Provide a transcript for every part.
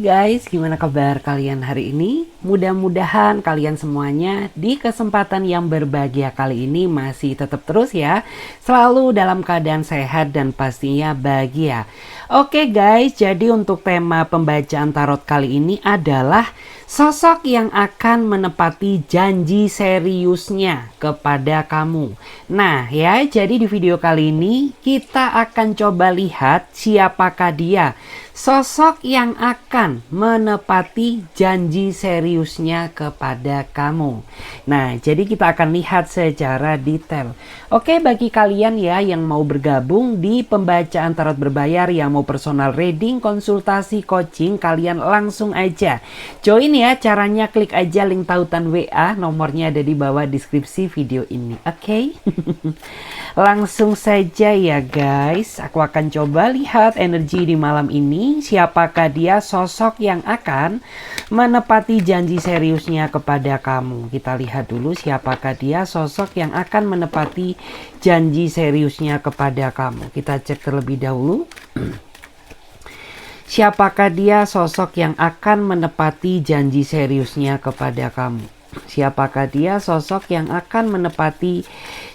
guys, gimana kabar kalian hari ini? Mudah-mudahan kalian semuanya di kesempatan yang berbahagia kali ini masih tetap terus ya, selalu dalam keadaan sehat dan pastinya bahagia. Oke guys, jadi untuk tema pembacaan tarot kali ini adalah sosok yang akan menepati janji seriusnya kepada kamu. Nah ya, jadi di video kali ini kita akan coba lihat siapakah dia, sosok yang akan menepati janji seriusnya kepada kamu. Nah, jadi kita akan lihat secara detail. Oke, bagi kalian ya yang mau bergabung di pembacaan tarot berbayar, yang mau personal reading, konsultasi, coaching, kalian langsung aja join ya. Caranya klik aja link tautan WA, nomornya ada di bawah deskripsi video ini. Oke. Langsung saja ya guys, aku akan coba lihat energi di malam ini. Siapakah dia sosok yang akan menepati janji seriusnya kepada kamu? Kita lihat dulu siapakah dia sosok yang akan menepati janji seriusnya kepada kamu. Kita cek terlebih dahulu. Siapakah dia sosok yang akan menepati janji seriusnya kepada kamu? Siapakah dia sosok yang akan menepati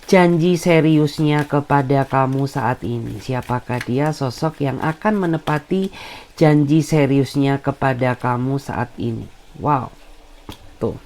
janji seriusnya kepada kamu saat ini? Siapakah dia sosok yang akan menepati janji seriusnya kepada kamu saat ini? Wow, tuh.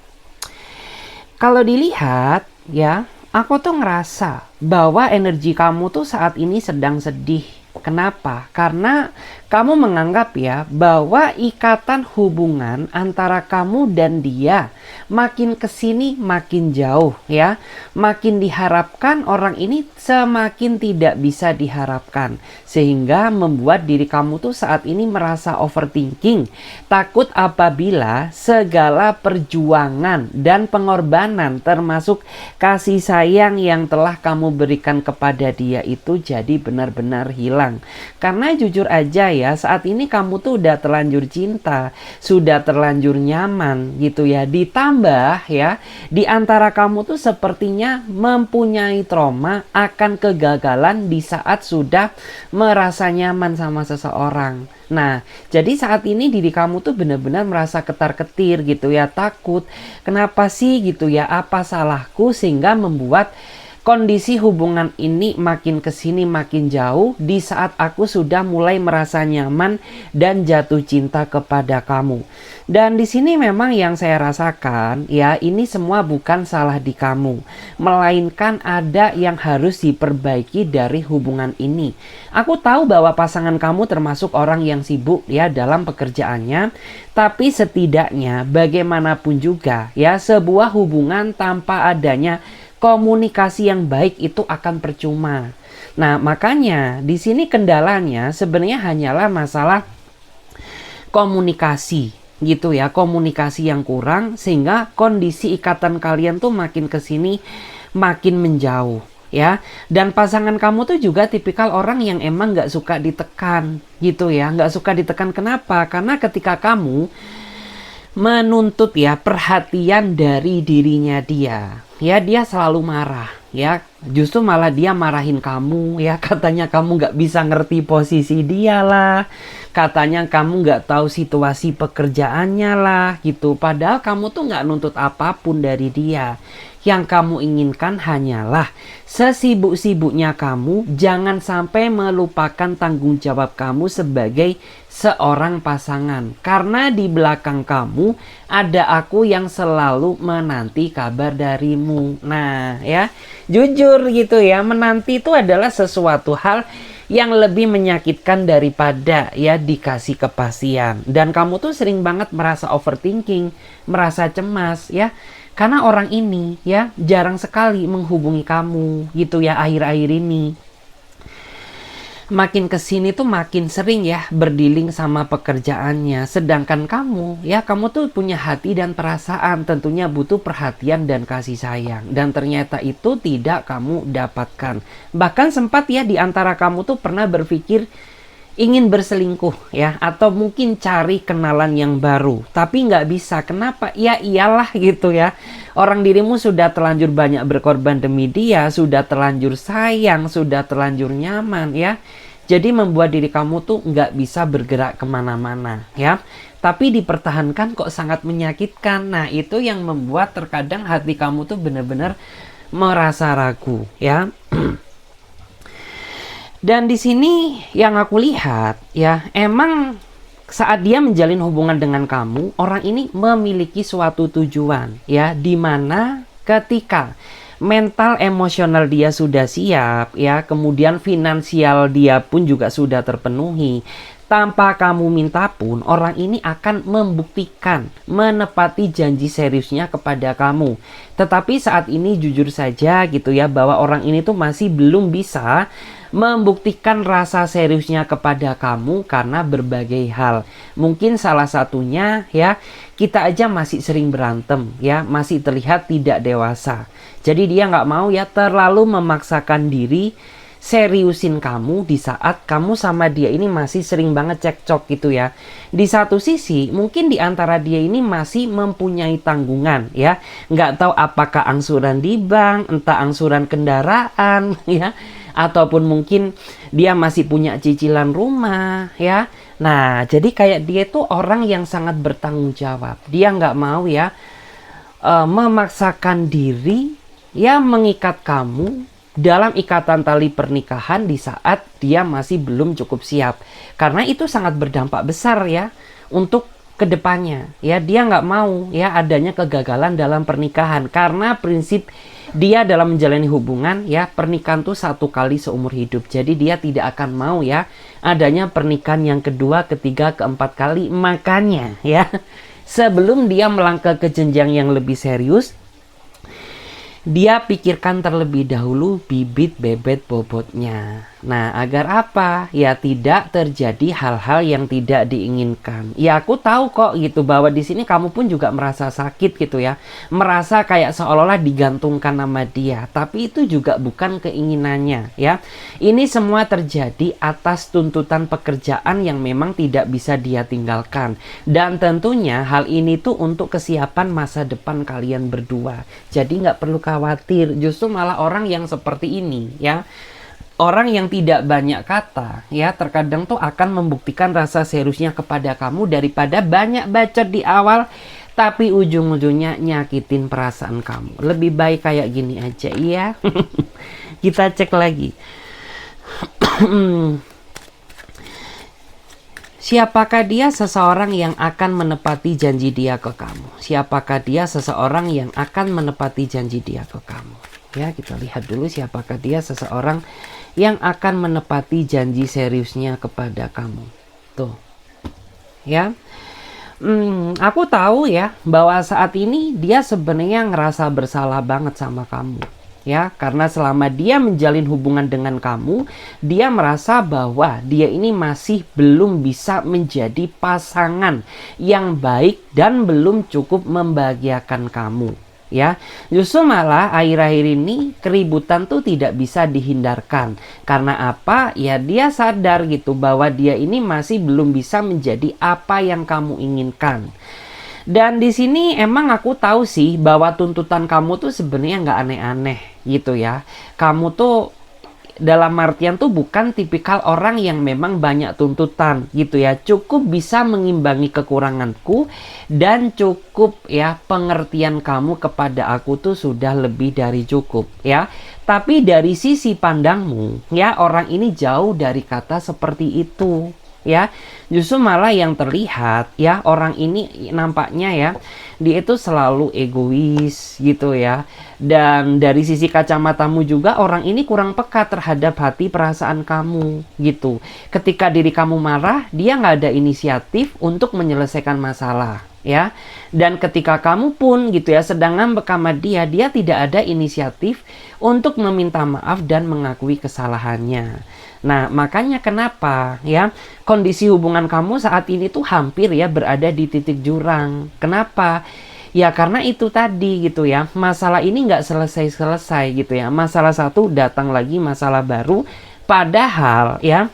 Kalau dilihat ya, aku tuh ngerasa bahwa energi kamu tuh saat ini sedang sedih. Kenapa? Karena kamu menganggap ya bahwa ikatan hubungan antara kamu dan dia makin kesini makin jauh ya. Makin diharapkan, orang ini semakin tidak bisa diharapkan. Sehingga membuat diri kamu tuh saat ini merasa overthinking. Takut apabila segala perjuangan dan pengorbanan termasuk kasih sayang yang telah kamu berikan kepada dia itu jadi benar-benar hilang. Karena jujur aja ya, saat ini kamu tuh udah terlanjur cinta, sudah terlanjur nyaman gitu ya. Ditambah ya, di antara kamu tuh sepertinya mempunyai trauma akan kegagalan di saat sudah merasa nyaman sama seseorang. Nah, jadi saat ini diri kamu tuh benar-benar merasa ketar-ketir gitu ya, takut. Kenapa sih gitu ya, apa salahku sehingga membuat kondisi hubungan ini makin kesini makin jauh di saat aku sudah mulai merasa nyaman dan jatuh cinta kepada kamu. Dan di sini memang yang saya rasakan ya, ini semua bukan salah di kamu, melainkan ada yang harus diperbaiki dari hubungan ini. Aku tahu bahwa pasangan kamu termasuk orang yang sibuk ya dalam pekerjaannya, tapi setidaknya bagaimanapun juga ya, sebuah hubungan tanpa adanya komunikasi yang baik itu akan percuma. Nah, makanya di sini kendalanya sebenarnya hanyalah masalah komunikasi gitu ya, komunikasi yang kurang sehingga kondisi ikatan kalian tuh makin kesini makin menjauh ya. Dan pasangan kamu tuh juga tipikal orang yang emang gak suka ditekan gitu ya, gak suka ditekan. Kenapa? Karena ketika kamu menuntut ya perhatian dari dirinya dia ya, dia selalu marah ya. Justru malah dia marahin kamu ya, katanya kamu gak bisa ngerti posisi dia lah, katanya kamu gak tahu situasi pekerjaannya lah gitu. Padahal kamu tuh gak nuntut apapun dari dia. Yang kamu inginkan hanyalah sesibuk-sibuknya kamu jangan sampai melupakan tanggung jawab kamu sebagai seorang pasangan. Karena di belakang kamu ada aku yang selalu menanti kabar darimu. Nah ya, jujur gitu ya, menanti itu adalah sesuatu hal yang lebih menyakitkan daripada ya dikasih kepastian. Dan kamu tuh sering banget merasa overthinking, merasa cemas ya. Karena orang ini ya jarang sekali menghubungi kamu gitu ya akhir-akhir ini. Makin kesini tuh makin sering ya berdiling sama pekerjaannya. Sedangkan kamu ya, kamu tuh punya hati dan perasaan, tentunya butuh perhatian dan kasih sayang. Dan ternyata itu tidak kamu dapatkan. Bahkan sempat ya di antara kamu tuh pernah berpikir ingin berselingkuh ya, atau mungkin cari kenalan yang baru, tapi nggak bisa. Kenapa? Ya iyalah gitu ya, orang dirimu sudah terlanjur banyak berkorban demi dia, sudah terlanjur sayang, sudah terlanjur nyaman ya. Jadi membuat diri kamu tuh nggak bisa bergerak kemana-mana, ya. Tapi dipertahankan kok sangat menyakitkan. Nah, itu yang membuat terkadang hati kamu tuh benar-benar merasa ragu, ya. Dan di sini yang aku lihat, ya, emang saat dia menjalin hubungan dengan kamu, orang ini memiliki suatu tujuan, ya, di mana ketika mental emosional dia sudah siap, ya, kemudian finansial dia pun juga sudah terpenuhi. Tanpa kamu minta pun, orang ini akan membuktikan, menepati janji seriusnya kepada kamu. Tetapi saat ini jujur saja gitu ya, bahwa orang ini tuh masih belum bisa membuktikan rasa seriusnya kepada kamu karena berbagai hal. Mungkin salah satunya ya, kita aja masih sering berantem ya, masih terlihat tidak dewasa. Jadi dia nggak mau ya terlalu memaksakan diri seriusin kamu di saat kamu sama dia ini masih sering banget cekcok gitu ya. Di satu sisi mungkin di antara dia ini masih mempunyai tanggungan ya. Nggak tahu apakah angsuran di bank, entah angsuran kendaraan ya. Ataupun mungkin dia masih punya cicilan rumah ya. Nah jadi kayak dia tuh orang yang sangat bertanggung jawab. Dia nggak mau ya memaksakan diri ya mengikat kamu dalam ikatan tali pernikahan di saat dia masih belum cukup siap. Karena itu sangat berdampak besar ya untuk kedepannya. Ya dia nggak mau ya adanya kegagalan dalam pernikahan. Karena prinsip dia dalam menjalani hubungan ya pernikahan tuh satu kali seumur hidup. Jadi dia tidak akan mau ya adanya pernikahan yang kedua, ketiga, keempat kali. Makanya ya sebelum dia melangkah ke jenjang yang lebih serius, dia pikirkan terlebih dahulu bibit bebet bobotnya. Nah, agar apa? Ya tidak terjadi hal-hal yang tidak diinginkan. Ya aku tahu kok gitu bahwa di sini kamu pun juga merasa sakit gitu ya. Merasa kayak seolah-olah digantungkan sama dia. Tapi itu juga bukan keinginannya ya. Ini semua terjadi atas tuntutan pekerjaan yang memang tidak bisa dia tinggalkan. Dan tentunya hal ini tuh untuk kesiapan masa depan kalian berdua. Jadi nggak perlu khawatir. Justru malah orang yang seperti ini ya. Orang yang tidak banyak kata ya terkadang tuh akan membuktikan rasa seriusnya kepada kamu daripada banyak bacot di awal tapi ujung-ujungnya nyakitin perasaan kamu. Lebih baik kayak gini aja ya. Kita cek lagi. Siapakah dia? Seseorang yang akan menepati janji dia ke kamu. Siapakah dia? Seseorang yang akan menepati janji dia ke kamu. Ya, kita lihat dulu siapakah dia, seseorang yang akan menepati janji seriusnya kepada kamu. Tuh. Ya. Aku tahu ya bahwa saat ini dia sebenarnya ngerasa bersalah banget sama kamu. Ya, karena selama dia menjalin hubungan dengan kamu, dia merasa bahwa dia ini masih belum bisa menjadi pasangan yang baik dan belum cukup membahagiakan kamu. Ya, justru malah akhir-akhir ini keributan tuh tidak bisa dihindarkan. Karena apa? Ya dia sadar gitu bahwa dia ini masih belum bisa menjadi apa yang kamu inginkan. Dan di sini emang aku tahu sih bahwa tuntutan kamu tuh sebenarnya nggak aneh-aneh gitu ya. Kamu tuh dalam artian tuh bukan tipikal orang yang memang banyak tuntutan gitu ya. Cukup bisa mengimbangi kekuranganku dan cukup ya pengertian kamu kepada aku tuh sudah lebih dari cukup ya. Tapi dari sisi pandangmu ya orang ini jauh dari kata seperti itu ya. Justru malah yang terlihat ya orang ini nampaknya ya dia itu selalu egois gitu ya. Dan dari sisi kacamatamu juga orang ini kurang peka terhadap hati perasaan kamu gitu. Ketika diri kamu marah, dia nggak ada inisiatif untuk menyelesaikan masalah ya. Dan ketika kamu pun gitu ya sedang ngambek sama dia, dia tidak ada inisiatif untuk meminta maaf dan mengakui kesalahannya. Nah, makanya kenapa ya kondisi hubungan kamu saat ini tuh hampir ya berada di titik jurang. Kenapa? Ya karena itu tadi gitu ya, masalah ini nggak selesai-selesai gitu ya. Masalah satu datang lagi masalah baru. Padahal ya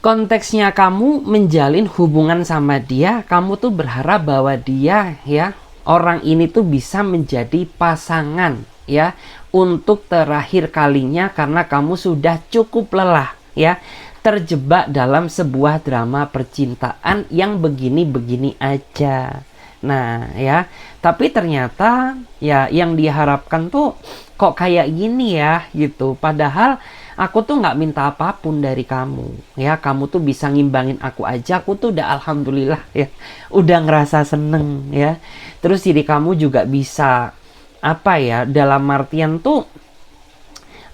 konteksnya kamu menjalin hubungan sama dia, kamu tuh berharap bahwa dia ya orang ini tuh bisa menjadi pasangan ya untuk terakhir kalinya karena kamu sudah cukup lelah ya, terjebak dalam sebuah drama percintaan yang begini-begini aja. Nah, ya, tapi ternyata ya yang diharapkan tuh kok kayak gini ya gitu. Padahal aku tuh nggak minta apapun dari kamu. Ya, kamu tuh bisa ngimbangin aku aja. Aku tuh udah alhamdulillah ya. Udah ngerasa seneng ya. Terus diri kamu juga bisa apa ya? Dalam artian tuh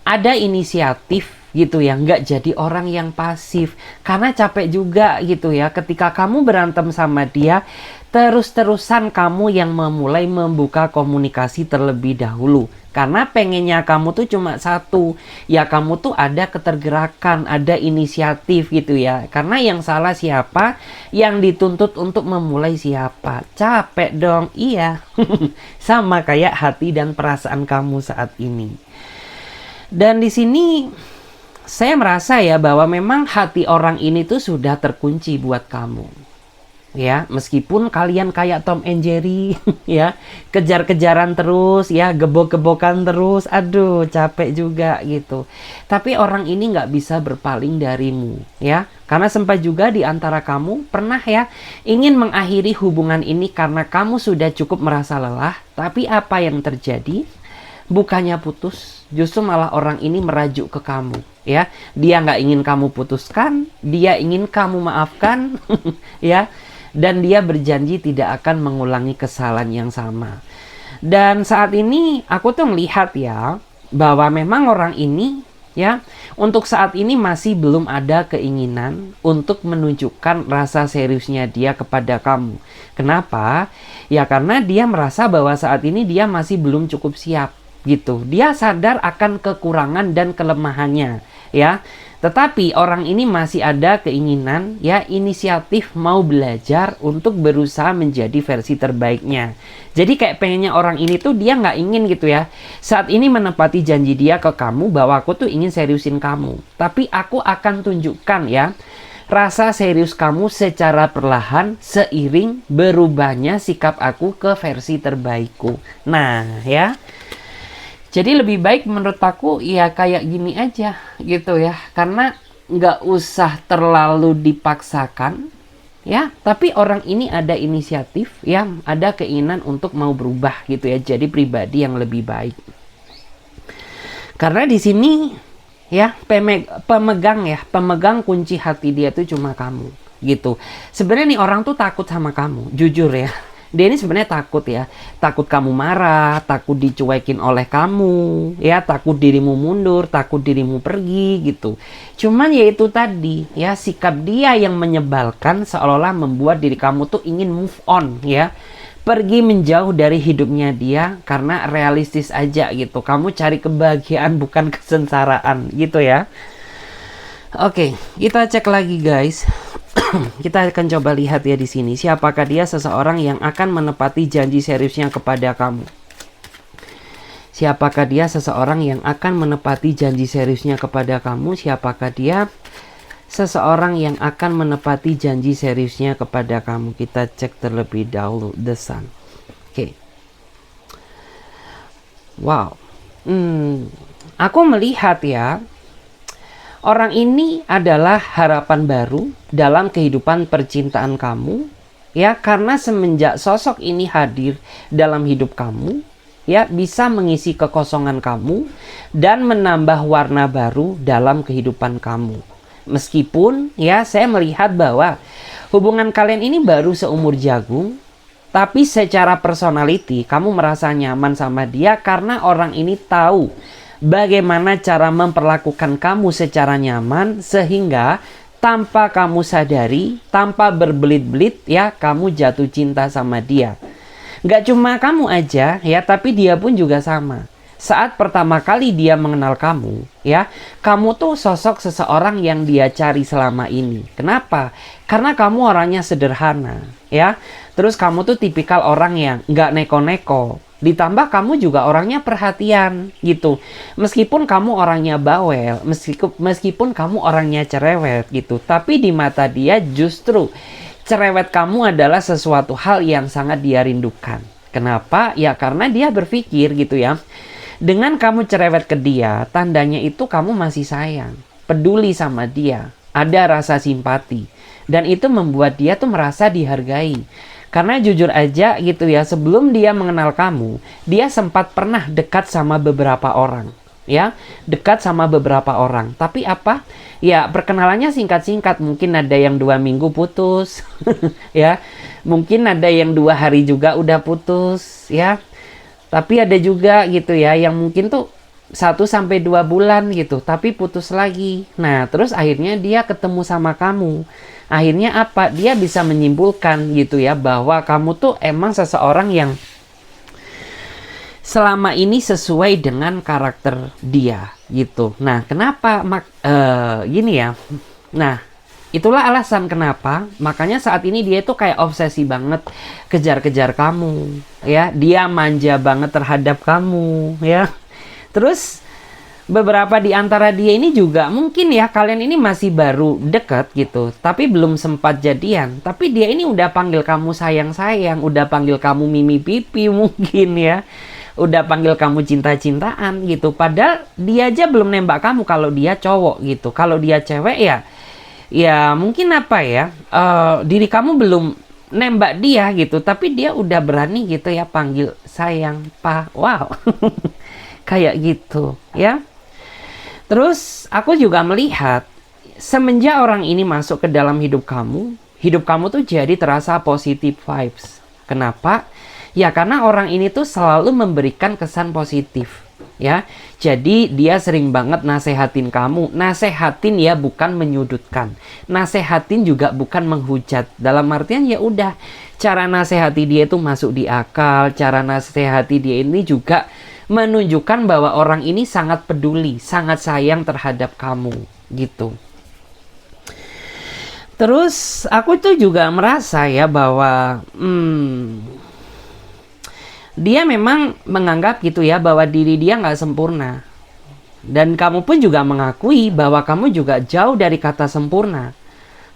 ada inisiatif gitu ya, nggak jadi orang yang pasif, karena capek juga gitu ya ketika kamu berantem sama dia terus-terusan kamu yang memulai membuka komunikasi terlebih dahulu, karena pengennya kamu tuh cuma satu ya, kamu tuh ada ketergerakan, ada inisiatif gitu ya, karena yang salah siapa, yang dituntut untuk memulai siapa. Capek dong. Iya. Sama kayak hati dan perasaan kamu saat ini. Dan di sini saya merasa ya bahwa memang hati orang ini tuh sudah terkunci buat kamu. Ya, meskipun kalian kayak Tom and Jerry ya, kejar-kejaran terus ya, gebok-gebokan terus, aduh capek juga gitu. Tapi orang ini nggak bisa berpaling darimu ya, karena sempat juga di antara kamu pernah ya ingin mengakhiri hubungan ini karena kamu sudah cukup merasa lelah. Tapi apa yang terjadi? Bukannya putus, justru malah orang ini merajuk ke kamu ya. Dia nggak ingin kamu putuskan, dia ingin kamu maafkan ya, dan dia berjanji tidak akan mengulangi kesalahan yang sama. Dan saat ini aku tuh melihat ya bahwa memang orang ini ya untuk saat ini masih belum ada keinginan untuk menunjukkan rasa seriusnya dia kepada kamu. Kenapa? Ya karena dia merasa bahwa saat ini dia masih belum cukup siap gitu. Dia sadar akan kekurangan dan kelemahannya ya. Tetapi orang ini masih ada keinginan ya, inisiatif mau belajar untuk berusaha menjadi versi terbaiknya. Jadi kayak pengennya orang ini tuh dia nggak ingin gitu ya saat ini menepati janji dia ke kamu bahwa aku tuh ingin seriusin kamu. Tapi aku akan tunjukkan ya rasa serius kamu secara perlahan seiring berubahnya sikap aku ke versi terbaikku. Nah ya, jadi lebih baik menurut aku ya kayak gini aja gitu ya. Karena nggak usah terlalu dipaksakan ya. Tapi orang ini ada inisiatif ya, ada keinginan untuk mau berubah gitu ya. Jadi pribadi yang lebih baik. Karena di sini ya pemegang kunci hati dia tuh cuma kamu gitu. Sebenarnya nih orang tuh takut sama kamu, jujur ya. Dia ini sebenarnya takut ya, takut kamu marah, takut dicuekin oleh kamu, ya takut dirimu mundur, takut dirimu pergi gitu. Cuman ya itu tadi, ya sikap dia yang menyebalkan seolah-olah membuat diri kamu tuh ingin move on ya. Pergi menjauh dari hidupnya dia karena realistis aja gitu. Kamu cari kebahagiaan bukan kesengsaraan gitu ya. Oke, kita cek lagi guys. Kita akan coba lihat ya di sini, siapakah dia seseorang yang akan menepati janji seriusnya kepada kamu. Siapakah dia seseorang yang akan menepati janji seriusnya kepada kamu? Siapakah dia seseorang yang akan menepati janji seriusnya kepada kamu? Kita cek terlebih dahulu The Sun. Oke. Wow. Aku melihat ya, orang ini adalah harapan baru dalam kehidupan percintaan kamu ya, karena semenjak sosok ini hadir dalam hidup kamu ya, bisa mengisi kekosongan kamu dan menambah warna baru dalam kehidupan kamu. Meskipun ya saya melihat bahwa hubungan kalian ini baru seumur jagung, tapi secara personality kamu merasa nyaman sama dia karena orang ini tahu bagaimana cara memperlakukan kamu secara nyaman, sehingga tanpa kamu sadari, tanpa berbelit-belit ya, kamu jatuh cinta sama dia. Gak cuma kamu aja ya, tapi dia pun juga sama. Saat pertama kali dia mengenal kamu ya, kamu tuh sosok seseorang yang dia cari selama ini. Kenapa? Karena kamu orangnya sederhana ya. Terus kamu tuh tipikal orang yang gak neko-neko. Ditambah kamu juga orangnya perhatian gitu. Meskipun kamu orangnya bawel, meskipun kamu orangnya cerewet gitu, tapi di mata dia justru cerewet kamu adalah sesuatu hal yang sangat dia rindukan. Kenapa? Ya karena dia berpikir gitu ya, dengan kamu cerewet ke dia, tandanya itu kamu masih sayang. peduli sama dia, ada rasa simpati. Dan itu membuat dia tuh merasa dihargai. Karena jujur aja gitu ya, sebelum dia mengenal kamu, dia sempat pernah dekat sama beberapa orang. Ya, dekat sama beberapa orang. Tapi apa? Ya, perkenalannya singkat-singkat. Mungkin ada yang 2 minggu putus. Ya, mungkin ada yang 2 hari juga udah putus. Ya, tapi ada juga gitu ya, yang mungkin tuh 1 sampai 2 bulan gitu, tapi putus lagi. Nah, terus akhirnya dia ketemu sama kamu. Akhirnya apa? Dia bisa menyimpulkan gitu ya, bahwa kamu tuh emang seseorang yang selama ini sesuai dengan karakter dia gitu. Nah, kenapa gini ya. Nah, itulah alasan kenapa makanya saat ini dia tuh kayak obsesi banget kejar-kejar kamu ya. Dia manja banget terhadap kamu ya. Terus beberapa di antara dia ini juga mungkin ya, kalian ini masih baru deket gitu, tapi belum sempat jadian. Tapi dia ini udah panggil kamu sayang-sayang, udah panggil kamu mimi pipi mungkin ya. Udah panggil kamu cinta-cintaan gitu. Padahal dia aja belum nembak kamu kalau dia cowok gitu. Kalau dia cewek ya mungkin apa ya, diri kamu belum nembak dia gitu. Tapi dia udah berani gitu ya panggil sayang, pak. Wow. Kayak gitu ya. Terus aku juga melihat semenjak orang ini masuk ke dalam hidup kamu tuh jadi terasa positive vibes. Kenapa? Ya karena orang ini tuh selalu memberikan kesan positif ya. Jadi dia sering banget nasehatin kamu. Nasehatin ya, bukan menyudutkan. Nasehatin juga bukan menghujat. Dalam artian ya udah, cara nasehati dia itu masuk di akal. Cara nasehati dia ini juga menunjukkan bahwa orang ini sangat peduli, sangat sayang terhadap kamu gitu. Terus aku tuh juga merasa ya bahwa dia memang menganggap gitu ya, bahwa diri dia nggak sempurna. Dan kamu pun juga mengakui bahwa kamu juga jauh dari kata sempurna.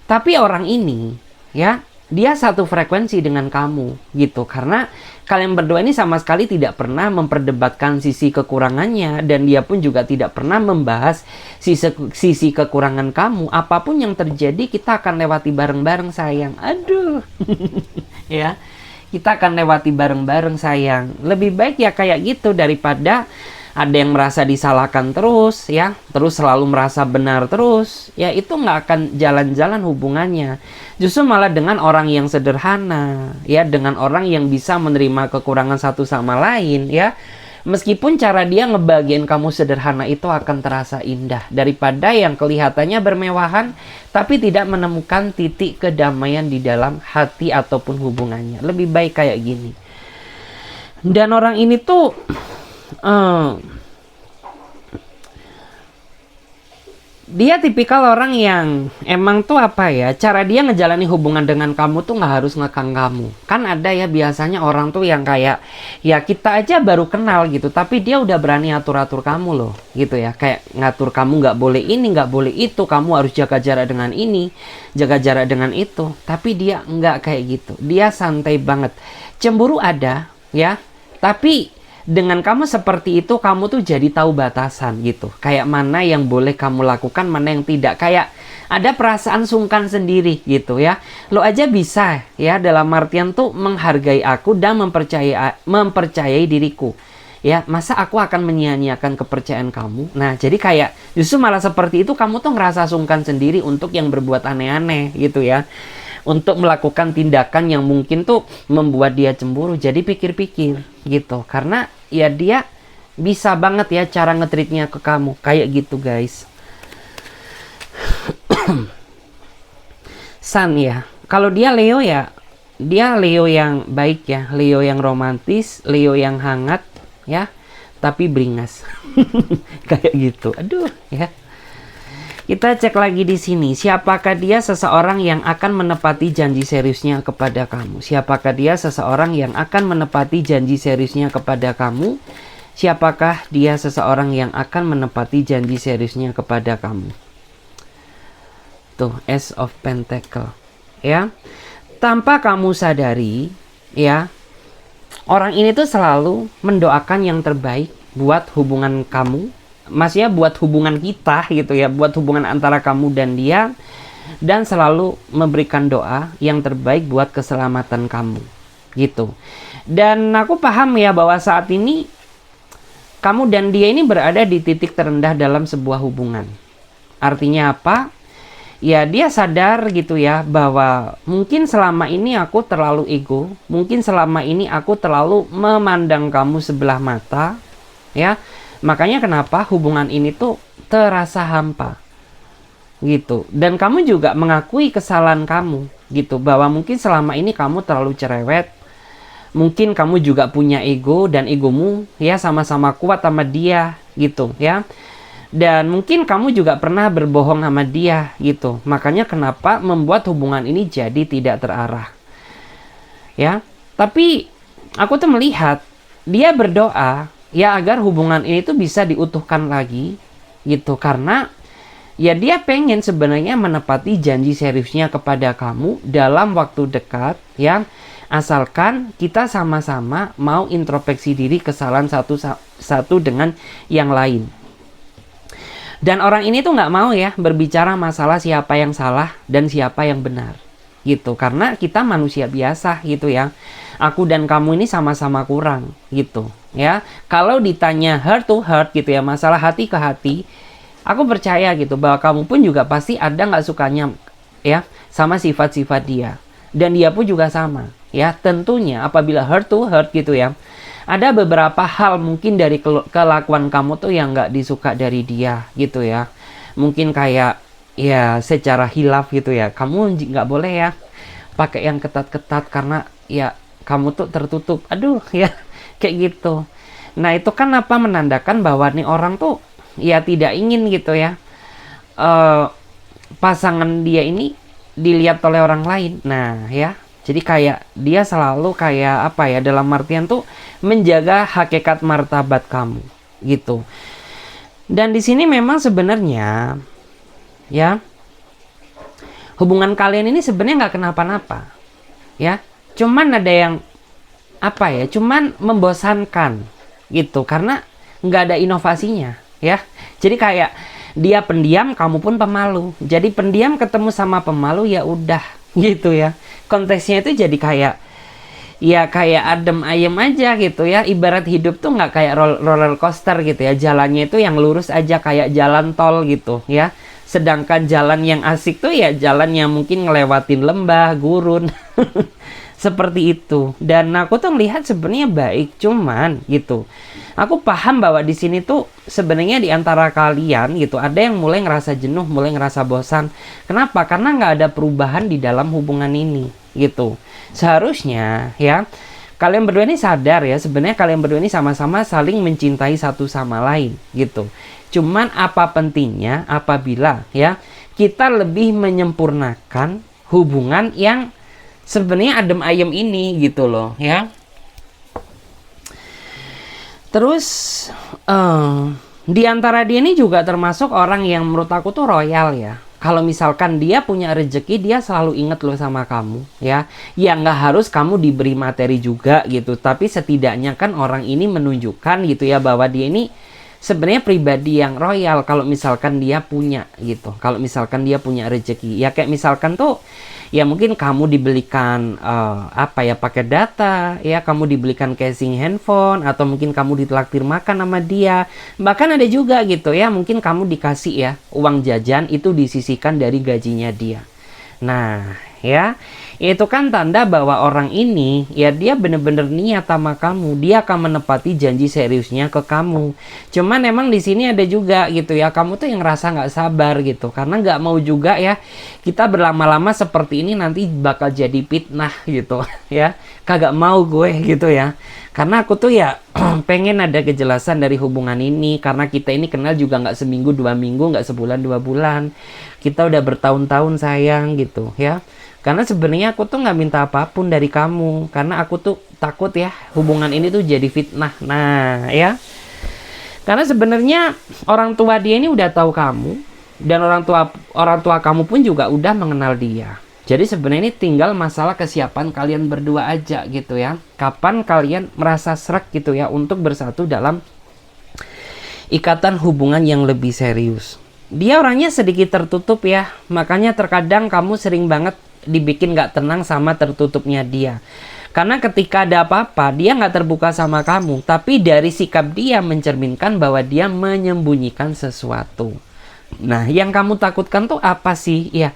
Tapi orang ini ya, dia satu frekuensi dengan kamu gitu. Karena kalian berdua ini sama sekali tidak pernah memperdebatkan sisi kekurangannya. Dan dia pun juga tidak pernah membahas sisi kekurangan kamu. Apapun yang terjadi kita akan lewati bareng-bareng sayang. Aduh. Ya, kita akan lewati bareng-bareng sayang. Lebih baik ya kayak gitu daripada ada yang merasa disalahkan terus ya, terus selalu merasa benar terus. Ya itu nggak akan jalan-jalan hubungannya. Justru malah dengan orang yang sederhana ya, dengan orang yang bisa menerima kekurangan satu sama lain ya. Meskipun cara dia ngebagian kamu sederhana itu akan terasa indah daripada yang kelihatannya bermewahan tapi tidak menemukan titik kedamaian di dalam hati ataupun hubungannya. Lebih baik kayak gini. Dan orang ini tuh dia tipikal orang yang emang tuh apa ya, cara dia ngejalani hubungan dengan kamu tuh nggak harus ngekang kamu. Kan ada ya biasanya orang tuh yang kayak, ya kita aja baru kenal gitu, tapi dia udah berani atur-atur kamu loh gitu ya. Kayak ngatur kamu nggak boleh ini, nggak boleh itu, kamu harus jaga jarak dengan ini, jaga jarak dengan itu. Tapi dia nggak kayak gitu, dia santai banget. Cemburu ada ya, tapi dengan kamu seperti itu, kamu tuh jadi tahu batasan gitu. Kayak mana yang boleh kamu lakukan, mana yang tidak. Kayak ada perasaan sungkan sendiri gitu ya. Lo aja bisa ya, dalam artian tuh menghargai aku dan mempercayai diriku. Ya, masa aku akan menyia-nyiakan kepercayaan kamu? Nah, jadi kayak justru malah seperti itu kamu tuh ngerasa sungkan sendiri untuk yang berbuat aneh-aneh gitu ya. Untuk melakukan tindakan yang mungkin tuh membuat dia cemburu. Jadi pikir-pikir gitu. Karena ya dia bisa banget ya cara nge-treatnya ke kamu. Kayak gitu guys. Sun ya. Kalau dia Leo ya, dia Leo yang baik ya. Leo yang romantis, Leo yang hangat ya. Tapi beringas. Kayak gitu. Aduh ya. Kita cek lagi di sini, siapakah dia seseorang yang akan menepati janji seriusnya kepada kamu? Siapakah dia seseorang yang akan menepati janji seriusnya kepada kamu? Siapakah dia seseorang yang akan menepati janji seriusnya kepada kamu? Tuh, Ace of Pentacle. Ya. Tanpa kamu sadari, ya, orang ini tuh selalu mendoakan yang terbaik buat hubungan kamu, maksudnya buat hubungan kita gitu ya, buat hubungan antara kamu dan dia, dan selalu memberikan doa yang terbaik buat keselamatan kamu gitu. Dan aku paham ya bahwa saat ini kamu dan dia ini berada di titik terendah dalam sebuah hubungan. Artinya apa? Ya dia sadar gitu ya bahwa mungkin selama ini aku terlalu ego, mungkin selama ini aku terlalu memandang kamu sebelah mata ya. Makanya kenapa hubungan ini tuh terasa hampa gitu. Dan kamu juga mengakui kesalahan kamu gitu, bahwa mungkin selama ini kamu terlalu cerewet. Mungkin kamu juga punya ego, dan egomu ya sama-sama kuat sama dia gitu ya. Dan mungkin kamu juga pernah berbohong sama dia gitu. Makanya kenapa membuat hubungan ini jadi tidak terarah. Ya. Tapi aku tuh melihat dia berdoa ya agar hubungan ini tuh bisa diutuhkan lagi gitu, karena ya dia pengen sebenarnya menepati janji seriusnya kepada kamu dalam waktu dekat ya, asalkan kita sama-sama mau introspeksi diri kesalahan satu dengan yang lain. Dan orang ini tuh nggak mau ya berbicara masalah siapa yang salah dan siapa yang benar gitu, karena kita manusia biasa gitu ya. Aku dan kamu ini sama-sama kurang gitu ya. Kalau ditanya heart to heart gitu ya, masalah hati ke hati, aku percaya gitu bahwa kamu pun juga pasti ada nggak sukanya ya sama sifat-sifat dia, dan dia pun juga sama ya. Tentunya apabila heart to heart gitu ya, ada beberapa hal mungkin dari kelakuan kamu tuh yang nggak disuka dari dia gitu ya. Mungkin kayak ya secara hilaf gitu ya, kamu nggak boleh ya pakai yang ketat-ketat karena ya kamu tuh tertutup, aduh ya kayak gitu. Nah itu kan apa, menandakan bahwa nih orang tuh ya tidak ingin gitu ya pasangan dia ini dilihat oleh orang lain. Nah ya, jadi kayak dia selalu kayak apa ya, dalam artian tuh menjaga hakikat martabat kamu gitu. Dan di sini memang sebenarnya ya hubungan kalian ini sebenarnya nggak kenapa-napa ya, cuman ada yang apa ya, cuman membosankan gitu karena nggak ada inovasinya ya. Jadi kayak dia pendiam, kamu pun pemalu. Jadi pendiam ketemu sama pemalu ya udah gitu ya. Konteksnya itu jadi kayak ya kayak adem ayem aja gitu ya. Ibarat hidup tuh nggak kayak roller coaster gitu ya. Jalannya itu yang lurus aja kayak jalan tol gitu ya. Sedangkan jalan yang asik tuh ya jalan yang mungkin ngelewatin lembah, gurun. Seperti itu. Dan aku tuh melihat sebenarnya baik, cuman gitu. Aku paham bahwa di sini tuh sebenarnya di antara kalian gitu ada yang mulai ngerasa jenuh, mulai ngerasa bosan. Kenapa? Karena nggak ada perubahan di dalam hubungan ini gitu. Seharusnya ya kalian berdua ini sadar ya, sebenarnya kalian berdua ini sama-sama saling mencintai satu sama lain gitu. Cuman apa pentingnya apabila ya kita lebih menyempurnakan hubungan yang sebenarnya adem ayem ini gitu loh ya. Terus di antara dia ini juga termasuk orang yang menurut aku tuh royal ya. Kalau misalkan dia punya rezeki, dia selalu inget loh sama kamu ya. Ya nggak harus kamu diberi materi juga gitu, tapi setidaknya kan orang ini menunjukkan gitu ya bahwa dia ini sebenarnya pribadi yang royal kalau misalkan dia punya gitu. Kalau misalkan dia punya rezeki ya, kayak misalkan tuh ya mungkin kamu dibelikan apa ya, paket data ya, kamu dibelikan casing handphone, atau mungkin kamu ditraktir makan sama dia. Bahkan ada juga gitu ya, mungkin kamu dikasih ya uang jajan itu disisihkan dari gajinya dia. Nah ya, itu kan tanda bahwa orang ini ya dia bener-bener niat sama kamu, dia akan menepati janji seriusnya ke kamu. Cuman emang di sini ada juga gitu ya, kamu tuh yang ngerasa nggak sabar gitu, karena nggak mau juga ya kita berlama-lama seperti ini nanti bakal jadi fitnah gitu ya. Kagak mau gue gitu ya, karena aku tuh ya pengen ada kejelasan dari hubungan ini, karena kita ini kenal juga nggak seminggu 2 minggu, nggak sebulan 2 bulan, kita udah bertahun-tahun sayang gitu ya. Karena sebenarnya aku tuh nggak minta apapun dari kamu, karena aku tuh takut ya hubungan ini tuh jadi fitnah. Nah ya, karena sebenarnya orang tua dia ini udah tahu kamu, dan orang tua kamu pun juga udah mengenal dia. Jadi sebenarnya ini tinggal masalah kesiapan kalian berdua aja gitu ya. Kapan kalian merasa srek gitu ya untuk bersatu dalam ikatan hubungan yang lebih serius. Dia orangnya sedikit tertutup ya, makanya terkadang kamu sering banget dibikin gak tenang sama tertutupnya dia. Karena ketika ada apa-apa, dia gak terbuka sama kamu, tapi dari sikap dia mencerminkan bahwa dia menyembunyikan sesuatu. Nah, yang kamu takutkan tuh apa sih? Ya,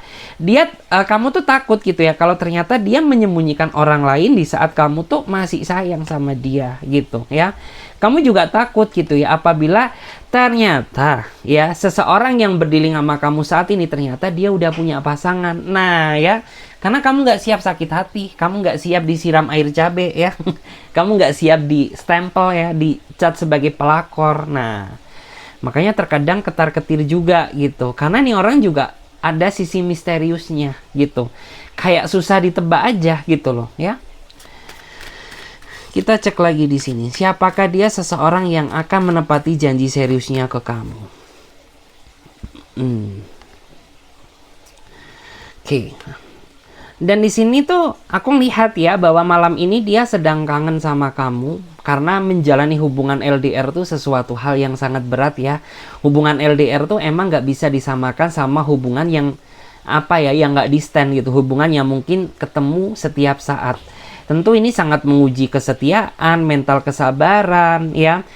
kamu tuh takut gitu ya, kalau ternyata dia menyembunyikan orang lain di saat kamu tuh masih sayang sama dia gitu ya. Kamu juga takut gitu ya, apabila ternyata ya seseorang yang berdealing sama kamu saat ini ternyata dia udah punya pasangan. Nah ya, karena kamu nggak siap sakit hati, kamu nggak siap disiram air cabai ya, kamu nggak siap di stempel ya, dicat sebagai pelakor. Nah, makanya terkadang ketar-ketir juga gitu. Karena nih orang juga ada sisi misteriusnya gitu. Kayak susah ditebak aja gitu loh ya. Kita cek lagi di sini. Siapakah dia seseorang yang akan menepati janji seriusnya ke kamu? Oke. Dan di sini tuh aku lihat ya bahwa malam ini dia sedang kangen sama kamu karena menjalani hubungan LDR tuh sesuatu hal yang sangat berat ya. Hubungan LDR tuh emang nggak bisa disamakan sama hubungan yang yang nggak distant gitu. Hubungan yang mungkin ketemu setiap saat. Tentu ini sangat menguji kesetiaan, mental kesabaran ya.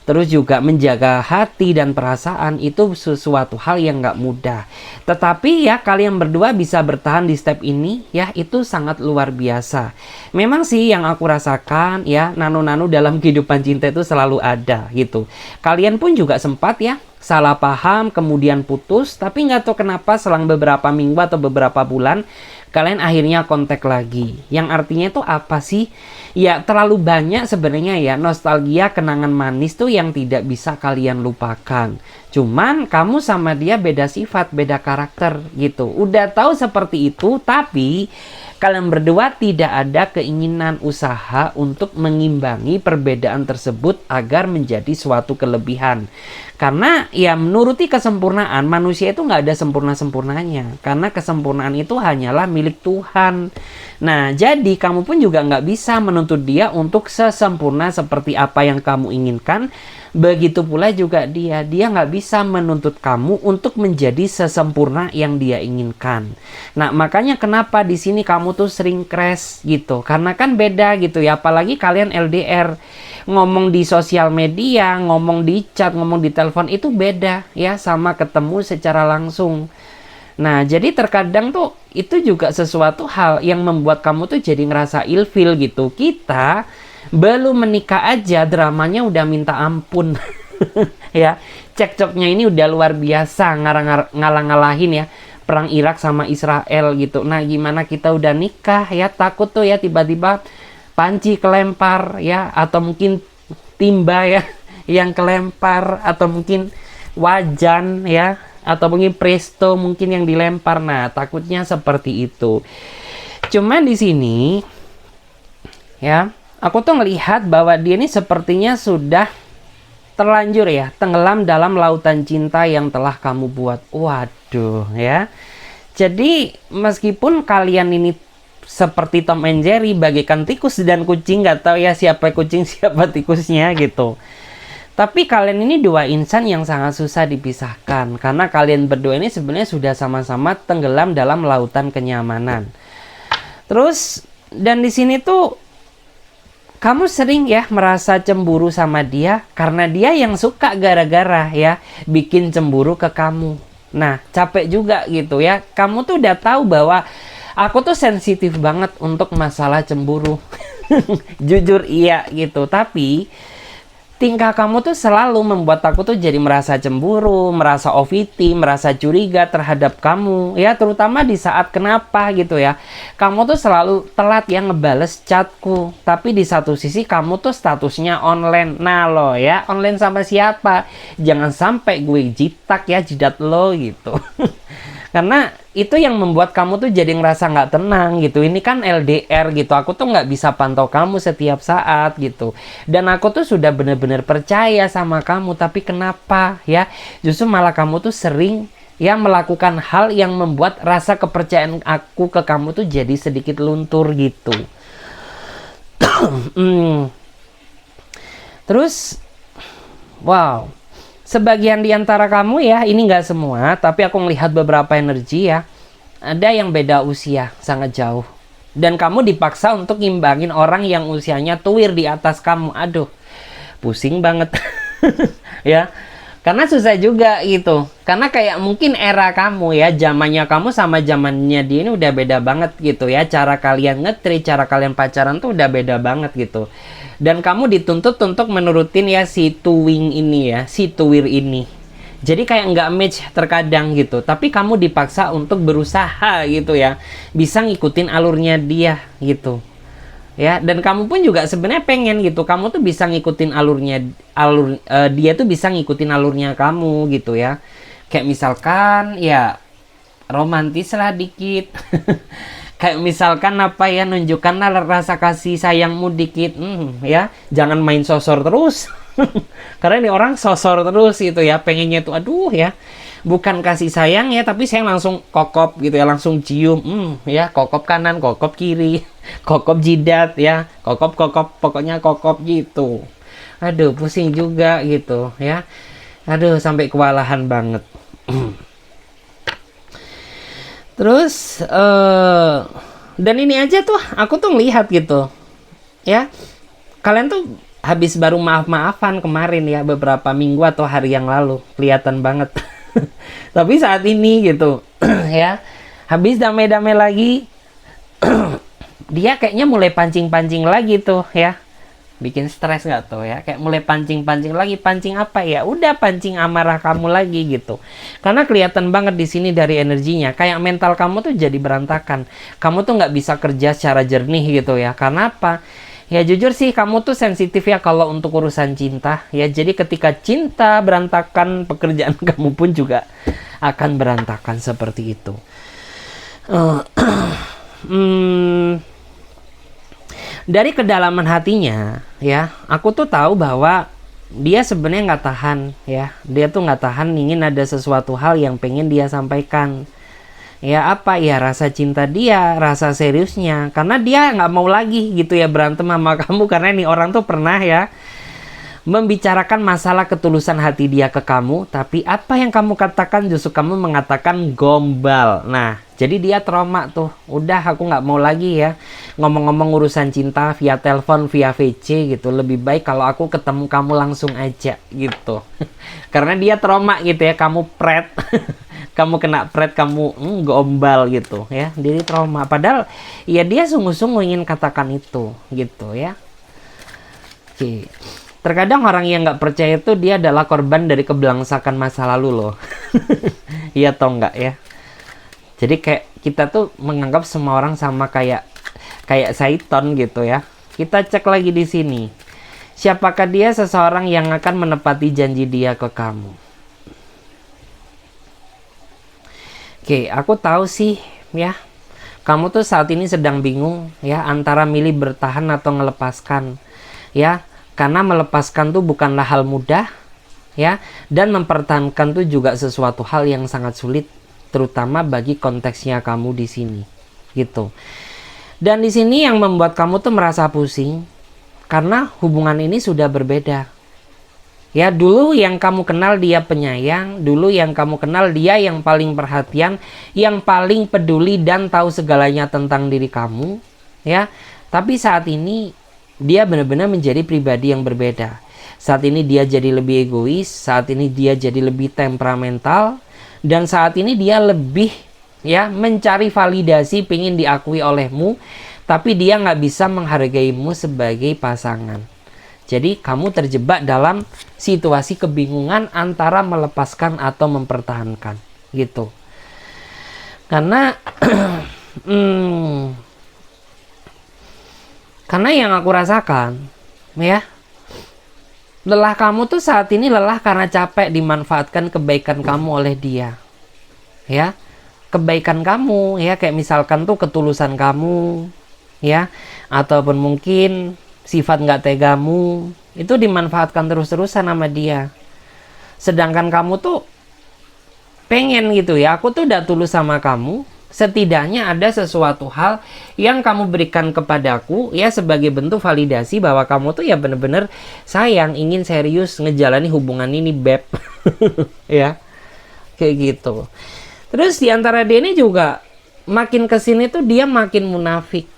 Terus juga menjaga hati dan perasaan itu sesuatu hal yang nggak mudah. Tetapi ya kalian berdua bisa bertahan di step ini ya, itu sangat luar biasa. Memang sih yang aku rasakan ya, nano-nano dalam kehidupan cinta itu selalu ada gitu. Kalian pun juga sempat ya salah paham kemudian putus, tapi nggak tahu kenapa selang beberapa minggu atau beberapa bulan kalian akhirnya kontak lagi. Yang artinya itu apa sih? Ya terlalu banyak sebenarnya ya nostalgia kenangan manis tuh yang tidak bisa kalian lupakan. Cuman kamu sama dia beda sifat, beda karakter gitu. Udah tahu seperti itu, tapi kalian berdua tidak ada keinginan usaha untuk mengimbangi perbedaan tersebut agar menjadi suatu kelebihan. Karena ya menuruti kesempurnaan, manusia itu nggak ada sempurna-sempurnanya. Karena kesempurnaan itu hanyalah milik Tuhan. Nah, jadi kamu pun juga nggak bisa menuntut dia untuk sesempurna seperti apa yang kamu inginkan. Begitu pula juga dia nggak bisa menuntut kamu untuk menjadi sesempurna yang dia inginkan. Nah, makanya kenapa di sini kamu tuh sering crash gitu. Karena kan beda gitu ya, apalagi kalian LDR. Ngomong di sosial media, ngomong di chat, ngomong di telepon itu beda ya sama ketemu secara langsung. Nah, jadi terkadang tuh itu juga sesuatu hal yang membuat kamu tuh jadi ngerasa ilfil gitu. Kita belum menikah aja dramanya udah minta ampun. Ya, cekcoknya ini udah luar biasa, ngalah-ngalahin ya. Perang Irak sama Israel gitu. Nah, gimana kita udah nikah ya, takut tuh ya tiba-tiba panci kelempar ya, atau mungkin timba ya yang kelempar, atau mungkin wajan ya, atau mungkin presto mungkin yang dilempar. Nah, takutnya seperti itu. Cuman di sini ya, aku tuh ngelihat bahwa dia ini sepertinya sudah terlanjur ya tenggelam dalam lautan cinta yang telah kamu buat. Waduh ya. Jadi meskipun kalian ini seperti Tom and Jerry, bagaikan tikus dan kucing, nggak tahu ya siapa kucing siapa tikusnya gitu. Tapi kalian ini dua insan yang sangat susah dipisahkan karena kalian berdua ini sebenarnya sudah sama-sama tenggelam dalam lautan kenyamanan. Terus dan di sini tuh kamu sering ya merasa cemburu sama dia karena dia yang suka gara-gara ya bikin cemburu ke kamu. Nah, capek juga gitu ya. Kamu tuh udah tahu bahwa aku tuh sensitif banget untuk masalah cemburu. Jujur iya gitu. Tapi tingkah kamu tuh selalu membuat aku tuh jadi merasa cemburu, merasa OVT, merasa curiga terhadap kamu. Ya terutama di saat kenapa gitu ya. Kamu tuh selalu telat ya ngebales chatku. Tapi di satu sisi kamu tuh statusnya online. Nah lo ya, online sama siapa? Jangan sampai gue jitak ya jidat lo gitu. Karena itu yang membuat kamu tuh jadi ngerasa nggak tenang gitu. Ini kan LDR gitu. Aku tuh nggak bisa pantau kamu setiap saat gitu. Dan aku tuh sudah bener-bener percaya sama kamu. Tapi kenapa ya? Justru malah kamu tuh sering ya melakukan hal yang membuat rasa kepercayaan aku ke kamu tuh jadi sedikit luntur gitu. Terus, wow. sebagian di antara kamu ya, ini nggak semua, tapi aku melihat beberapa energi ya, ada yang beda usia sangat jauh. Dan kamu dipaksa untuk ngimbangin orang yang usianya tuwir di atas kamu. Aduh, pusing banget. Ya, karena susah juga gitu. Karena kayak mungkin era kamu ya, zamannya kamu sama zamannya dia ini udah beda banget gitu ya. Cara kalian nge-treat, cara kalian pacaran tuh udah beda banget gitu. Dan kamu dituntut untuk menurutin ya si tuwing ini ya, si tuwir ini. Jadi kayak nggak match terkadang gitu. Tapi kamu dipaksa untuk berusaha gitu ya, bisa ngikutin alurnya dia gitu. Ya, dan kamu pun juga sebenarnya pengen gitu. Kamu tuh bisa ngikutin dia tuh bisa ngikutin alurnya kamu gitu ya. Kayak misalkan ya romantis lah dikit. Kayak misalkan apa ya, nunjukkanlah rasa kasih sayangmu dikit. Ya, jangan main sosor terus. Karena ini orang sosor terus gitu ya, pengennya tuh aduh ya, bukan kasih sayang ya, tapi saya langsung kokop gitu ya, langsung cium, ya kokop kanan, kokop kiri, kokop jidat ya, kokop pokoknya kokop gitu. Aduh pusing juga gitu ya, aduh sampai kewalahan banget. Terus dan ini aja tuh aku tuh ngelihat gitu ya, kalian tuh habis baru maaf-maafan kemarin ya, beberapa minggu atau hari yang lalu, kelihatan banget. Tapi saat ini gitu ya, habis damai-damai lagi, dia kayaknya mulai pancing-pancing lagi tuh ya, bikin stres nggak tuh ya, kayak mulai pancing-pancing lagi. Pancing apa ya, udah pancing amarah kamu lagi gitu. Karena kelihatan banget di sini dari energinya, kayak mental kamu tuh jadi berantakan. Kamu tuh nggak bisa kerja secara jernih gitu ya. Karena apa? Ya jujur sih kamu tuh sensitif ya kalau untuk urusan cinta ya. Jadi ketika cinta berantakan, pekerjaan kamu pun juga akan berantakan seperti itu. Dari kedalaman hatinya ya, aku tuh tahu bahwa dia sebenarnya nggak tahan ya. Dia tuh nggak tahan, ingin ada sesuatu hal yang pengen dia sampaikan. Ya apa ya, rasa cinta dia, rasa seriusnya, karena dia nggak mau lagi gitu ya berantem sama kamu. Karena ini orang tuh pernah ya membicarakan masalah ketulusan hati dia ke kamu, tapi apa yang kamu katakan justru kamu mengatakan gombal. Nah jadi dia trauma tuh, udah aku nggak mau lagi ya ngomong-ngomong urusan cinta via telepon, via VC gitu, lebih baik kalau aku ketemu kamu langsung aja gitu. Karena dia trauma gitu ya, kamu pret. Kamu kena pret, kamu gombal gitu ya, jadi trauma. Padahal ya dia sungguh-sungguh ingin katakan itu gitu ya. Oke. Terkadang orang yang nggak percaya itu dia adalah korban dari kebelangsakan masa lalu loh. Iya atau enggak ya? Jadi kayak kita tuh menganggap semua orang sama kayak Saiton gitu ya. Kita cek lagi di sini. Siapakah dia? Seseorang yang akan menepati janji dia ke kamu. Oke, aku tahu sih ya, kamu tuh saat ini sedang bingung ya antara milih bertahan atau melepaskan ya. Karena melepaskan tuh bukanlah hal mudah ya, dan mempertahankan tuh juga sesuatu hal yang sangat sulit, terutama bagi konteksnya kamu di sini gitu. Dan di sini yang membuat kamu tuh merasa pusing karena hubungan ini sudah berbeda. Ya dulu yang kamu kenal dia penyayang, dulu yang kamu kenal dia yang paling perhatian, yang paling peduli dan tahu segalanya tentang diri kamu, ya. Tapi saat ini dia benar-benar menjadi pribadi yang berbeda. Saat ini dia jadi lebih egois, saat ini dia jadi lebih temperamental, dan saat ini dia lebih ya mencari validasi, pengen diakui olehmu, tapi dia nggak bisa menghargaimu sebagai pasangan. Jadi kamu terjebak dalam situasi kebingungan antara melepaskan atau mempertahankan gitu. Karena karena yang aku rasakan ya, lelah kamu tuh saat ini lelah karena capek dimanfaatkan kebaikan kamu oleh dia. Ya. Kebaikan kamu ya, kayak misalkan tuh ketulusan kamu ya, ataupun mungkin sifat nggak tegamu itu dimanfaatkan terus-terusan sama dia. Sedangkan kamu tuh pengen gitu ya, aku tuh udah tulus sama kamu, Setidaknya ada sesuatu hal yang kamu berikan kepadaku ya sebagai bentuk validasi bahwa kamu tuh ya bener-bener sayang, ingin serius ngejalani hubungan ini, beb. Ya, kayak gitu. Terus diantara dia ini juga makin kesini tuh dia makin munafik.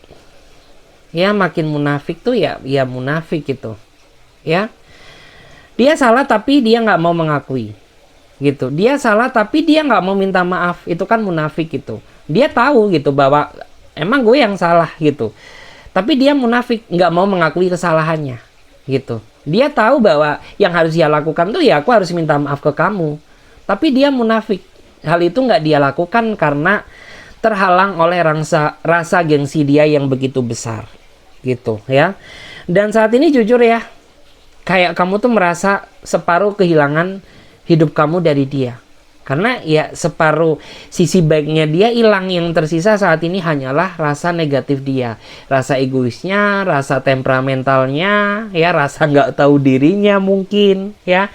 Ya, makin munafik tuh ya munafik gitu. Ya, dia salah tapi dia nggak mau mengakui. Gitu. Dia salah tapi dia nggak mau minta maaf. Itu kan munafik gitu. Dia tahu gitu bahwa emang gue yang salah gitu, tapi dia munafik, nggak mau mengakui kesalahannya gitu. Dia tahu bahwa yang harus dia lakukan tuh ya aku harus minta maaf ke kamu, tapi dia munafik. Hal itu nggak dia lakukan karena terhalang oleh rasa gengsi dia yang begitu besar gitu ya. Dan saat ini jujur ya, kayak kamu tuh merasa separuh kehilangan hidup kamu dari dia. Karena ya separuh sisi baiknya dia hilang, yang tersisa saat ini hanyalah rasa negatif dia. Rasa egoisnya, rasa temperamentalnya, ya rasa nggak tahu dirinya mungkin, ya.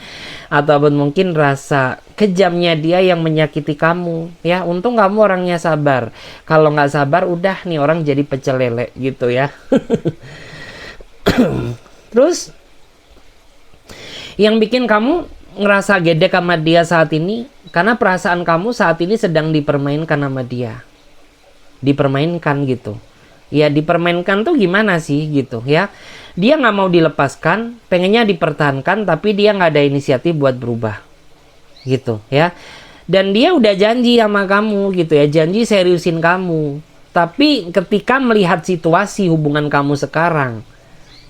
Ataupun mungkin rasa kejamnya dia yang menyakiti kamu, ya. Untung kamu orangnya sabar. Kalau nggak sabar udah nih orang jadi pecel lele gitu ya. Terus yang bikin kamu ngerasa gedek sama dia saat ini karena perasaan kamu saat ini sedang dipermainkan sama dia. Dipermainkan gitu. Ya dipermainkan tuh gimana sih gitu ya. Dia nggak mau dilepaskan, pengennya dipertahankan, tapi dia nggak ada inisiatif buat berubah. Gitu ya. Dan dia udah janji sama kamu gitu ya, janji seriusin kamu. Tapi ketika melihat situasi hubungan kamu sekarang,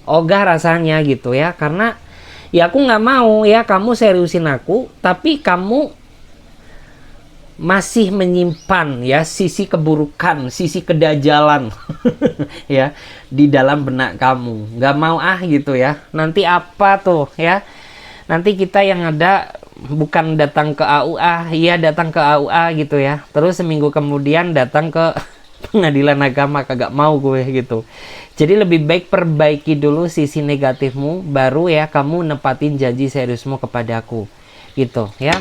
ogah rasanya gitu ya, karena ya aku nggak mau ya kamu seriusin aku, tapi kamu masih menyimpan ya sisi keburukan, sisi kedajalan ya di dalam benak kamu. Nggak mau gitu ya. Nanti apa tuh ya? Nanti kita yang ada bukan datang ke AUA, iya datang ke AUA gitu ya. Terus seminggu kemudian datang ke pengadilan agama, kagak mau gue gitu. Jadi lebih baik perbaiki dulu sisi negatifmu, baru ya kamu nepatin janji seriusmu kepadaku gitu ya.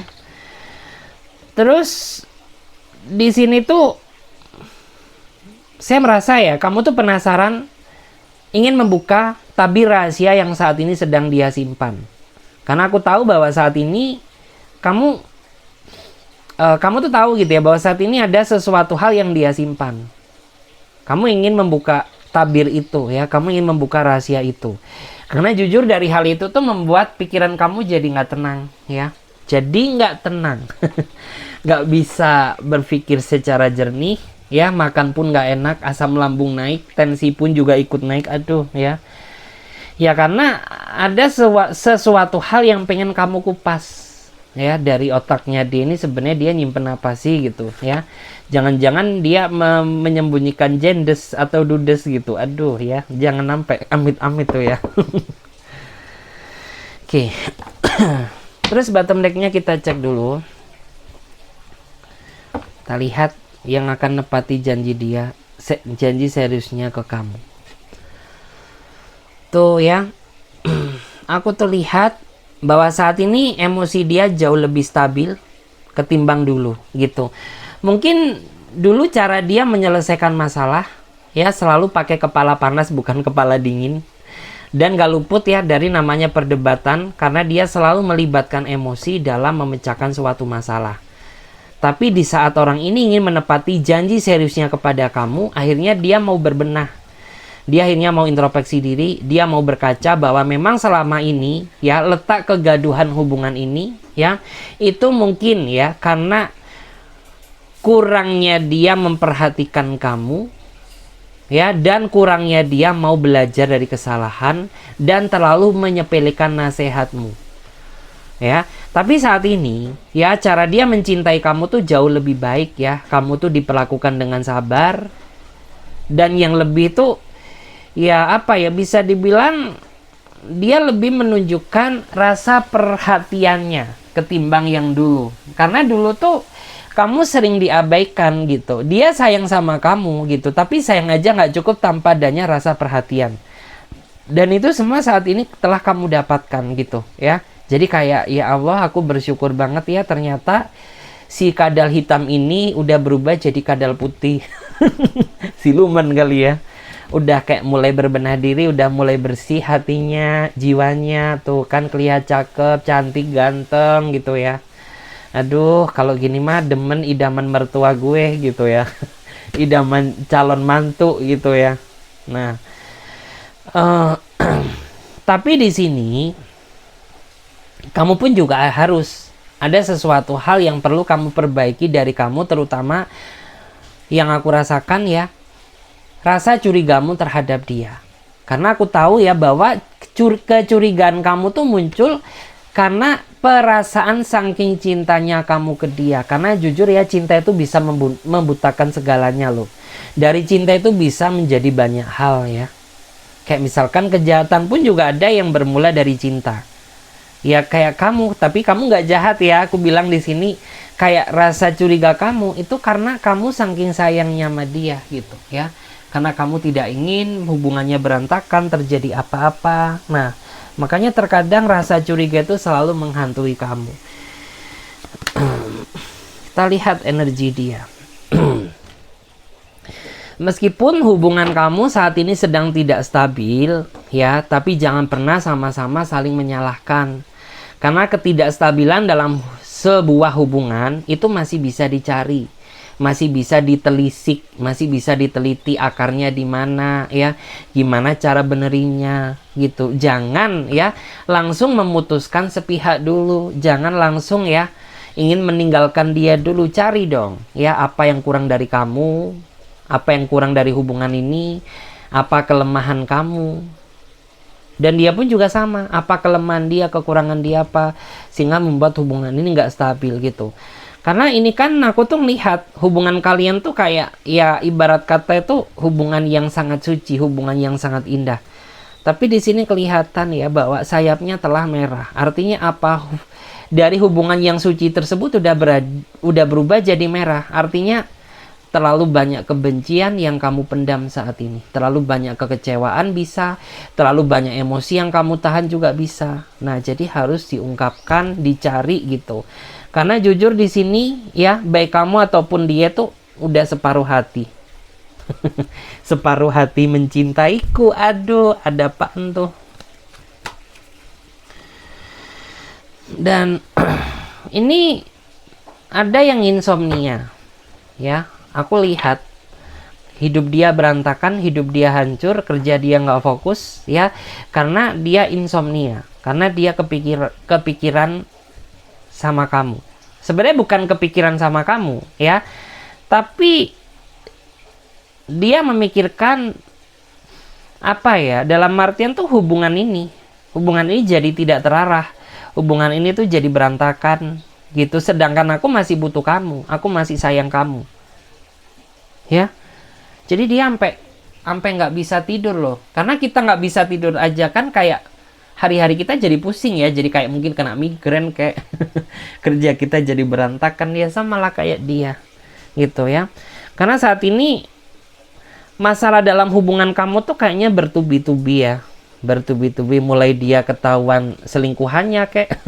Terus di sini tuh saya merasa ya kamu tuh penasaran, ingin membuka tabir rahasia yang saat ini sedang dia simpan. Karena aku tahu bahwa saat ini kamu tuh tahu gitu ya bahwa saat ini ada sesuatu hal yang dia simpan. Kamu ingin membuka tabir itu ya, kamu ingin membuka rahasia itu. Karena jujur dari hal itu tuh membuat pikiran kamu jadi nggak tenang ya. Jadi nggak tenang, nggak bisa berpikir secara jernih ya, makan pun nggak enak, asam lambung naik, tensi pun juga ikut naik, aduh ya. Ya karena ada sesuatu hal yang pengen kamu kupas ya dari otaknya dia ini, sebenarnya dia nyimpen apa sih gitu ya. Jangan-jangan dia menyembunyikan jendes atau dudes gitu, aduh ya, jangan sampai amit-amit tuh ya. Oke. Terus bottom decknya kita cek dulu. Kita lihat yang akan nepati janji dia, janji seriusnya ke kamu. Tuh ya, aku tuh lihat bahwa saat ini emosi dia jauh lebih stabil ketimbang dulu gitu. Mungkin dulu cara dia menyelesaikan masalah ya selalu pakai kepala panas bukan kepala dingin. Dan gak luput ya dari namanya perdebatan, karena dia selalu melibatkan emosi dalam memecahkan suatu masalah. Tapi di saat orang ini ingin menepati janji seriusnya kepada kamu, akhirnya dia mau berbenah. Dia akhirnya mau introspeksi diri, dia mau berkaca bahwa memang selama ini ya letak kegaduhan hubungan ini ya itu mungkin ya karena kurangnya dia memperhatikan kamu ya, dan kurangnya dia mau belajar dari kesalahan dan terlalu menyepelekan nasihatmu ya. Tapi saat ini ya cara dia mencintai kamu tuh jauh lebih baik ya. Kamu tuh diperlakukan dengan sabar, dan yang lebih tuh ya apa ya, bisa dibilang dia lebih menunjukkan rasa perhatiannya ketimbang yang dulu. Karena dulu tuh kamu sering diabaikan gitu. Dia sayang sama kamu gitu, tapi sayang aja nggak cukup tanpa adanya rasa perhatian. Dan itu semua saat ini telah kamu dapatkan gitu ya. Jadi kayak ya Allah, aku bersyukur banget ya ternyata si kadal hitam ini udah berubah jadi kadal putih. Siluman kali ya. Udah kayak mulai berbenah diri, udah mulai bersih hatinya, jiwanya. Tuh kan kelihatan cakep, cantik, ganteng gitu ya. Aduh, kalau gini mah demen idaman mertua gue gitu ya. Idaman calon mantu gitu ya. Nah, tapi di sini kamu pun juga harus ada sesuatu hal yang perlu kamu perbaiki dari kamu, terutama yang aku rasakan ya, rasa curigamu terhadap dia. Karena aku tahu ya bahwa kecurigaan kamu tuh muncul karena perasaan saking cintanya kamu ke dia. Karena jujur ya, cinta itu bisa membutakan segalanya loh. Dari cinta itu bisa menjadi banyak hal ya. Kayak misalkan kejahatan pun juga ada yang bermula dari cinta. Ya kayak kamu, tapi kamu nggak jahat ya. Aku bilang di sini kayak rasa curiga kamu itu karena kamu saking sayangnya sama dia gitu ya. Karena kamu tidak ingin hubungannya berantakan, terjadi apa-apa. Nah, makanya terkadang rasa curiga itu selalu menghantui kamu. Kita lihat energi dia. Meskipun hubungan kamu saat ini sedang tidak stabil, ya, tapi jangan pernah sama-sama saling menyalahkan. Karena ketidakstabilan dalam sebuah hubungan itu masih bisa dicari, masih bisa ditelisik, masih bisa diteliti akarnya di mana, ya, gimana cara benerinnya, gitu. Jangan ya langsung memutuskan sepihak dulu, jangan langsung ya ingin meninggalkan dia dulu. Cari dong, ya, apa yang kurang dari kamu. Apa yang kurang dari hubungan ini? Apa kelemahan kamu? Dan dia pun juga sama. Apa kelemahan dia, kekurangan dia apa? Sehingga membuat hubungan ini nggak stabil gitu. Karena ini kan aku tuh melihat hubungan kalian tuh kayak, ya ibarat kata itu hubungan yang sangat suci, hubungan yang sangat indah. Tapi di sini kelihatan ya bahwa sayapnya telah merah. Artinya apa? Dari hubungan yang suci tersebut udah berubah jadi merah. Artinya terlalu banyak kebencian yang kamu pendam saat ini. Terlalu banyak kekecewaan bisa. Terlalu banyak emosi yang kamu tahan juga bisa. Nah, jadi harus diungkapkan, dicari gitu. Karena jujur di sini ya, baik kamu ataupun dia tuh udah separuh hati. Separuh hati mencintaiku. Aduh, ada apaan tuh? Dan ini ada yang insomnia. Ya, aku lihat hidup dia berantakan, hidup dia hancur, kerja dia nggak fokus, ya, karena dia insomnia, karena dia kepikiran sama kamu. Sebenarnya bukan kepikiran sama kamu, ya, tapi dia memikirkan apa ya? Dalam artian tuh hubungan ini jadi tidak terarah, hubungan ini tuh jadi berantakan, gitu. Sedangkan aku masih butuh kamu, aku masih sayang kamu. Ya, jadi dia sampai nggak bisa tidur loh. Karena kita nggak bisa tidur aja kan kayak hari-hari kita jadi pusing ya, jadi kayak mungkin kena migrain, kayak kerja kita jadi berantakan. Ya sama lah kayak dia gitu ya. Karena saat ini masalah dalam hubungan kamu tuh kayaknya bertubi-tubi ya, bertubi-tubi. Mulai dia ketahuan selingkuhannya kayak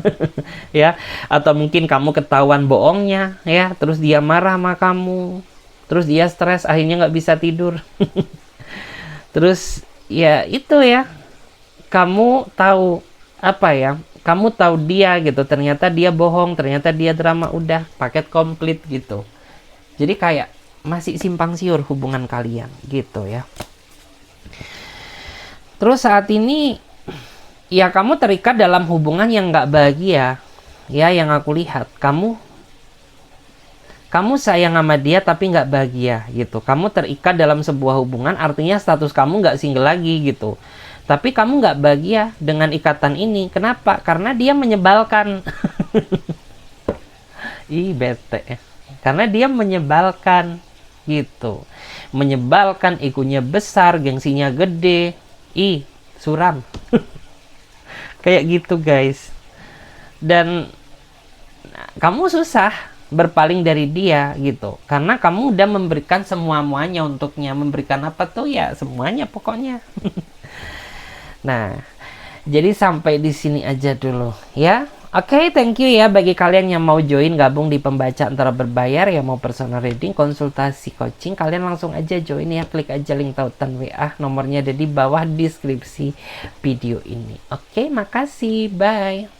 ya, atau mungkin kamu ketahuan bohongnya ya, terus dia marah sama kamu. Terus dia stres, akhirnya nggak bisa tidur. Terus ya itu ya, kamu tahu apa ya, kamu tahu dia gitu, ternyata dia bohong, ternyata dia drama, udah paket komplit gitu. Jadi kayak masih simpang siur hubungan kalian gitu ya. Terus saat ini ya kamu terikat dalam hubungan yang nggak bahagia ya, yang aku lihat. Kamu sayang sama dia tapi nggak bahagia gitu. Kamu terikat dalam sebuah hubungan, artinya status kamu nggak single lagi gitu. Tapi kamu nggak bahagia dengan ikatan ini. Kenapa? Karena dia menyebalkan. Ih, bete. Karena dia menyebalkan gitu. Menyebalkan, egonya besar, gengsinya gede. Ih, suram. Kayak gitu guys. Dan kamu susah berpaling dari dia gitu, karena kamu udah memberikan semua-muanya untuknya. Memberikan apa tuh ya, semuanya pokoknya. Nah, jadi sampai di sini aja dulu ya. Oke, thank you ya bagi kalian yang mau join gabung di pembaca antara berbayar, yang mau personal reading, konsultasi coaching, kalian langsung aja join ya, klik aja link tautan WA, nomornya ada di bawah deskripsi video ini. Oke, makasih, bye.